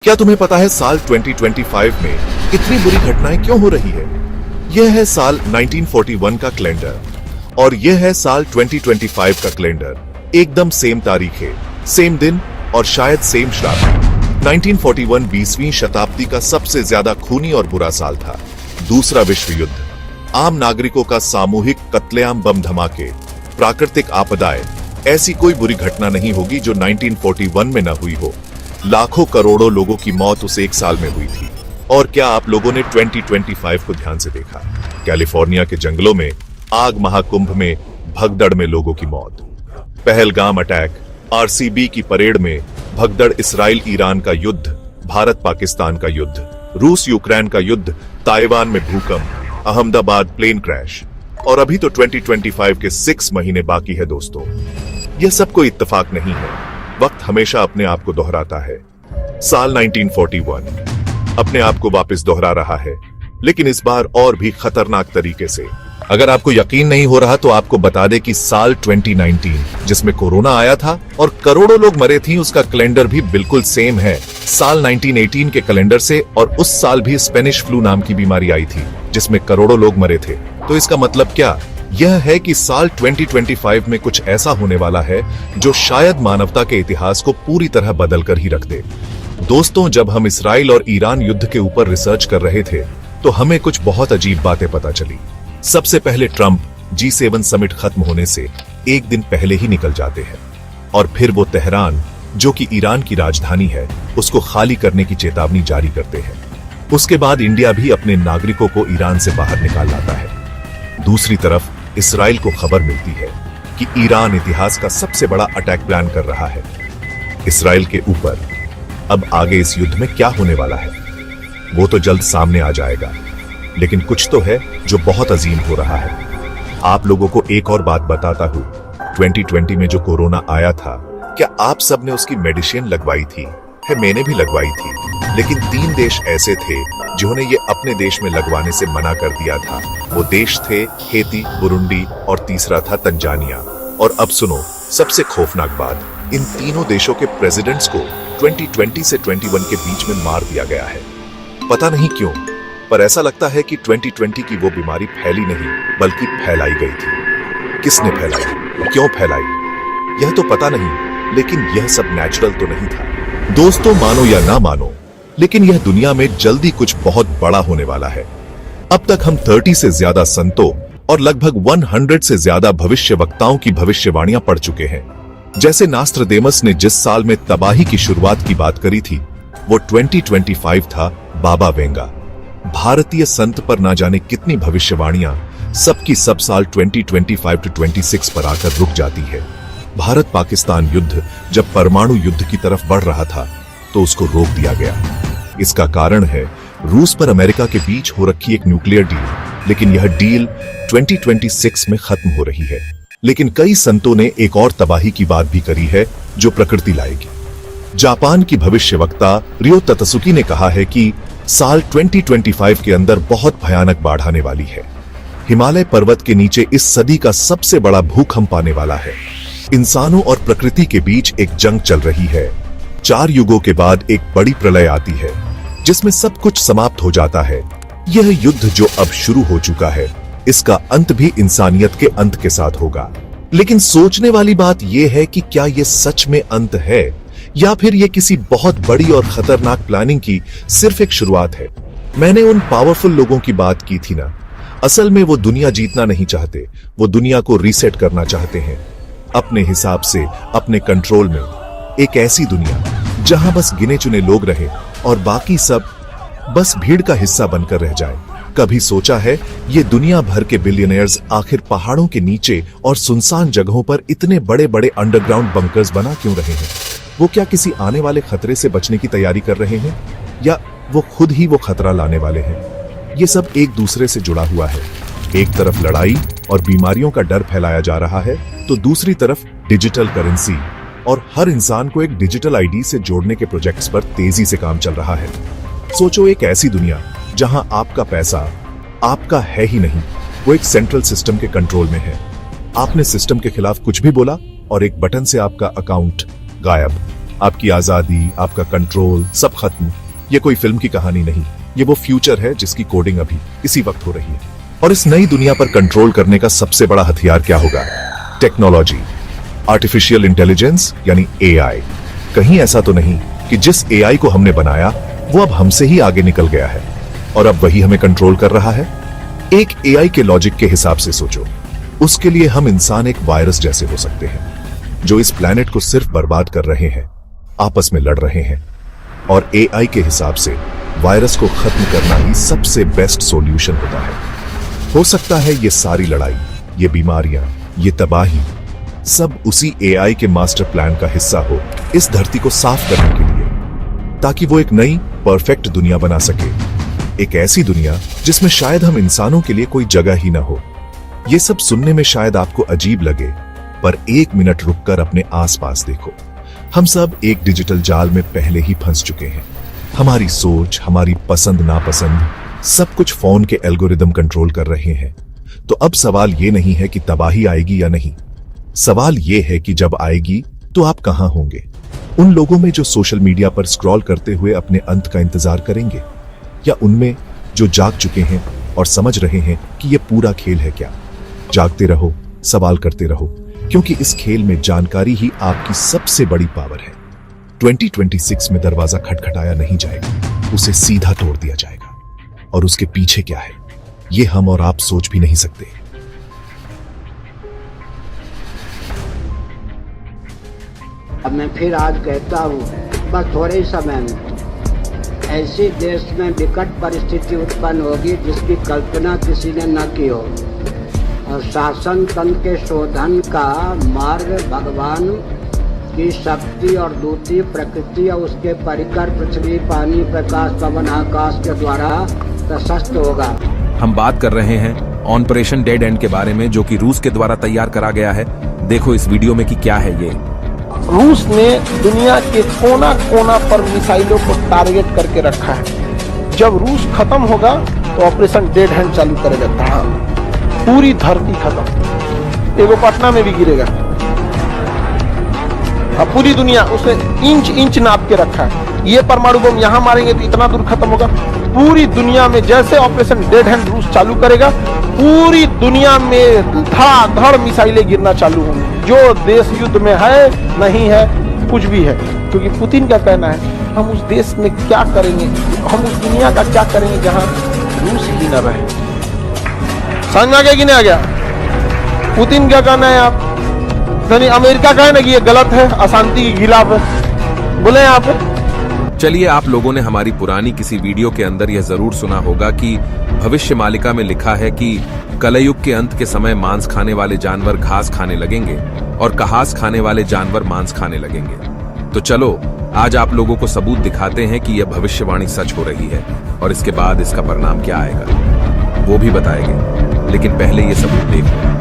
क्या तुम्हें पता है साल 2025 में इतनी बुरी घटनाएं क्यों हो रही है? यह है साल 1941 का कैलेंडर और यह है साल 2025 का कैलेंडर। एकदम सेम तारीखें, सेम दिन और शायद सेम श्राद्ध। 1941 20वीं शताब्दी का सबसे ज्यादा खूनी और बुरा साल था। दूसरा विश्व युद्ध, आम नागरिकों का सामूहिक कत्लेआम, बम धमाके, प्राकृतिक आपदाएं, ऐसी कोई बुरी घटना नहीं होगी जो 1941 में न हुई हो। लाखों करोड़ों लोगों की मौत उस एक साल में हुई थी। और क्या आप लोगों ने 2025 को ध्यान से देखा? कैलिफोर्निया के जंगलों में आग महाकुंभ में भगदड़ में लोगों की मौत, पहलगाम अटैक, आरसीबी की परेड में भगदड़, इसराइल ईरान का युद्ध, भारत पाकिस्तान का युद्ध, रूस यूक्रेन का युद्ध, ताइवान में भूकंप, अहमदाबाद प्लेन क्रैश, और अभी तो 2025 के 6 महीने बाकी है दोस्तों। यह सब कोई इत्तेफाक नहीं है। वक्त हमेशा अपने आप को दोहराता है। साल 1941 अपने आप को वापस दोहरा रहा है, लेकिन इस बार और भी खतरनाक तरीके से। अगर आपको यकीन नहीं हो रहा तो आपको बता दें कि साल 2019 जिसमें कोरोना आया था और करोड़ों लोग मरे थी, उसका कैलेंडर भी बिल्कुल सेम है साल 1918 के कैलेंडर से। और उस साल भी स्पेनिश फ्लू नाम की बीमारी आई थी जिसमें करोड़ों लोग मरे थे। तो इसका मतलब क्या? यह है कि साल 2025 में कुछ ऐसा होने वाला है जो शायद मानवता के इतिहास को पूरी तरह बदल कर ही रख दे। दोस्तों, जब हम इसराइल और ईरान युद्ध के ऊपर रिसर्च कर रहे थे तो हमें कुछ बहुत अजीब बातें पता चली। सबसे पहले ट्रंप G7 समिट खत्म होने से एक दिन पहले ही निकल जाते हैं और फिर वो तेहरान, जो कि ईरान की राजधानी है, उसको खाली करने की चेतावनी जारी करते हैं। उसके बाद इंडिया भी अपने नागरिकों को ईरान से बाहर निकाल लाता है। दूसरी तरफ इसराइल को खबर मिलती है कि ईरान इतिहास का सबसे बड़ा अटैक प्लान कर रहा है इसराइल के ऊपर। अब आगे इस युद्ध में क्या होने वाला है वो तो जल्द सामने आ जाएगा, लेकिन कुछ तो है जो बहुत अजीम हो रहा है। आप लोगों को एक और बात बताता हूँ, 2020 में जो कोरोना आया था, क्या आप सब ने उसकी मेडिसिन लगवाई थी? है, मैंने भी लगवाई थी, लेकिन 3 देश ऐसे थे जिन्होंने ये अपने देश में लगवाने से मना कर दिया था। वो देश थे हेती, बुरुंडी और तीसरा था तंजानिया। और अब सुनो सबसे खौफनाक बात, इन तीनों देशों के प्रेसिडेंट्स को 2020 से 21 के बीच में मार दिया गया है। पता नहीं क्यों, पर ऐसा लगता है कि 2020 की वो बीमारी फैली नहीं बल्कि फैलाई गई थी। किसने फैलाई, क्यों फैलाई, यह तो पता नहीं, लेकिन यह सब नेचुरल तो नहीं था। दोस्तों, मानो या ना मानो, लेकिन यह दुनिया में जल्दी कुछ बहुत बड़ा होने वाला है। अब तक हम 30 से ज्यादा संतों और लगभग 100 से ज्यादा भविष्यवक्ताओं की भविष्यवाणियां पढ़ चुके हैं। जैसे नास्ट्राडेमस ने जिस साल में तबाही की शुरुआत की बात करी थी, वो 2025 था। बाबा वेंगा, भारतीय संत पर ना जाने कितनी भविष्यवाणियां सबकी सब साल 2025 to 26 पर आकर रुक जाती है। भारत पाकिस्तान युद्ध जब परमाणु युद्ध की तरफ बढ़ रहा था तो उसको रोक दिया गया। इसका कारण है रूस पर अमेरिका के बीच हो रखी एक न्यूक्लियर डील, लेकिन यह डील 2026 में खत्म हो रही है। लेकिन कई संतों ने एक और तबाही की बात भी करी है जो प्रकृति लाएगी। जापान की भविष्यवक्ता रियो तत्सुकी ने कहा है कि साल 2025 के अंदर बहुत भयानक बाढ़ आने वाली है। हिमालय पर्वत के नीचे इस सदी का सबसे बड़ा भूकंप आने वाला है। इंसानों और प्रकृति के बीच एक जंग चल रही है। 4 युगों के बाद एक बड़ी प्रलय आती है जिसमें सब कुछ समाप्त हो जाता है। यह युद्ध जो अब शुरू हो चुका है, इसका अंत भी इंसानियत के अंत के साथ होगा। लेकिन सोचने वाली बात यह है कि क्या यह सच में अंत है या फिर यह किसी बहुत बड़ी और खतरनाक प्लानिंग की सिर्फ एक शुरुआत है। मैंने उन पावरफुल लोगों की बात की थी ना, असल में वो दुनिया जीतना नहीं चाहते, वो दुनिया को रीसेट करना चाहते हैं अपने हिसाब से, अपने कंट्रोल में। एक ऐसी दुनिया जहां बस गिने चुने लोग रहे और बाकी सब बस भीड़ का हिस्सा बनकर रह जाए। कभी सोचा है ये दुनिया भर के बिलियनियर्स आखिर पहाड़ों के नीचे और सुनसान जगहों पर इतने बड़े बड़े अंडरग्राउंड बंकर्स बना क्यों रहे हैं? वो क्या किसी आने वाले खतरे से बचने की तैयारी कर रहे हैं या वो खुद ही वो खतरा लाने वाले हैं? ये सब एक दूसरे से जुड़ा हुआ है। एक तरफ लड़ाई और बीमारियों का डर फैलाया जा रहा है, तो दूसरी तरफ डिजिटल करेंसी और हर इंसान को एक डिजिटल आईडी से जोड़ने के प्रोजेक्ट्स पर तेजी से काम चल रहा है। सोचो, एक ऐसी दुनिया जहां आपका पैसा आपका है ही नहीं, वो एक सेंट्रल सिस्टम के कंट्रोल में है। आपने सिस्टम के खिलाफ कुछ भी बोला और एक बटन से आपका अकाउंट गायब। आपकी आजादी, आपका कंट्रोल सब खत्म। ये कोई फिल्म की कहानी नहीं, ये वो फ्यूचर है जिसकी कोडिंग अभी इसी वक्त हो रही है। और इस नई दुनिया पर कंट्रोल करने का सबसे बड़ा हथियार क्या होगा? टेक्नोलॉजी, आर्टिफिशियल इंटेलिजेंस यानी एआई। कहीं ऐसा तो नहीं कि जिस एआई को हमने बनाया वो अब हमसे ही आगे निकल गया है और अब वही हमें कंट्रोल कर रहा है? एक एआई के लॉजिक के हिसाब से सोचो, उसके लिए हम इंसान एक वायरस जैसे हो सकते हैं जो इस प्लेनेट को सिर्फ बर्बाद कर रहे हैं, आपस में लड़ रहे हैं। और एआई के हिसाब से वायरस को खत्म करना ही सबसे बेस्ट सॉल्यूशन होता है। हो सकता है ये सारी लड़ाई, ये बीमारियां, ये तबाही सब उसी एआई के मास्टर प्लान का हिस्सा हो, इस धरती को साफ करने के लिए, ताकि वो एक नई परफेक्ट दुनिया बना सके। एक ऐसी दुनिया जिसमें शायद हम इंसानों के लिए कोई जगह ही ना हो। ये सब सुनने में शायद आपको अजीब लगे, पर एक मिनट रुककर अपने आसपास देखो। हम सब एक डिजिटल जाल में पहले ही फंस चुके हैं। हमारी सोच, हमारी पसंद नापसंद सब कुछ फोन के एल्गोरिदम कंट्रोल कर रहे हैं। तो अब सवाल ये नहीं है कि तबाही आएगी या नहीं, सवाल ये है कि जब आएगी तो आप कहां होंगे? उन लोगों में जो सोशल मीडिया पर स्क्रॉल करते हुए अपने अंत का इंतजार करेंगे, या उनमें जो जाग चुके हैं और समझ रहे हैं कि यह पूरा खेल है क्या? जागते रहो, सवाल करते रहो, क्योंकि इस खेल में जानकारी ही आपकी सबसे बड़ी पावर है। 2026 में दरवाजा खटखटाया नहीं जाएगा, उसे सीधा तोड़ दिया जाएगा। और उसके पीछे क्या है, ये हम और आप सोच भी नहीं सकते। अब मैं फिर आज कहता हूँ, बस थोड़े ही समय में ऐसे देश में विकट परिस्थिति उत्पन्न होगी जिसकी कल्पना किसी ने न की हो। और शासन तंत्र के शोधन का मार्ग भगवान की शक्ति और दूती प्रकृति और उसके परिकर पृथ्वी, पानी, प्रकाश, पवन, आकाश के द्वारा प्रशस्त होगा। हम बात कर रहे हैं ऑपरेशन डेड एंड के बारे में, जो कि रूस के द्वारा तैयार करा गया है। देखो इस वीडियो में कि क्या है ये। रूस ने दुनिया के कोना कोना पर मिसाइलों को टारगेट करके रखा है। जब रूस खत्म होगा तो ऑपरेशन डेड हैंड चालू करेगा। पूरी धरती खत्म, एगो पटना में भी गिरेगा। अब पूरी दुनिया उसे इंच इंच नाप के रखा है। ये परमाणु बम यहाँ मारेंगे तो इतना दूर खत्म होगा। पूरी दुनिया में जैसे ऑपरेशन डेड हैंड रूस चालू करेगा, पूरी दुनिया में धड़ाधड़ मिसाइलें गिरना चालू होंगी। जो देश युद्ध में है, नहीं है, कुछ भी है। क्योंकि पुतिन का कहना है, हम उस देश में क्या करेंगे, हम उस दुनिया का क्या करेंगे जहां रूस ही न रहे। समझ में आ गया कि नहीं आ गया? पुतिन क्या कहना है आप? नहीं, अमेरिका का है ना कि ये गलत है, अशांति के खिलाफ है, बोले आप। चलिए, आप लोगों ने हमारी पुरानी किसी वीडियो के अंदर यह जरूर सुना होगा कि भविष्य मालिका में लिखा है कि कलयुग के अंत के समय मांस खाने वाले जानवर घास खाने लगेंगे और घास खाने वाले जानवर मांस खाने लगेंगे। तो चलो आज आप लोगों को सबूत दिखाते हैं कि यह भविष्यवाणी सच हो रही है, और इसके बाद इसका परिणाम क्या आएगा वो भी बताएंगे। लेकिन पहले ये सबूत देखो।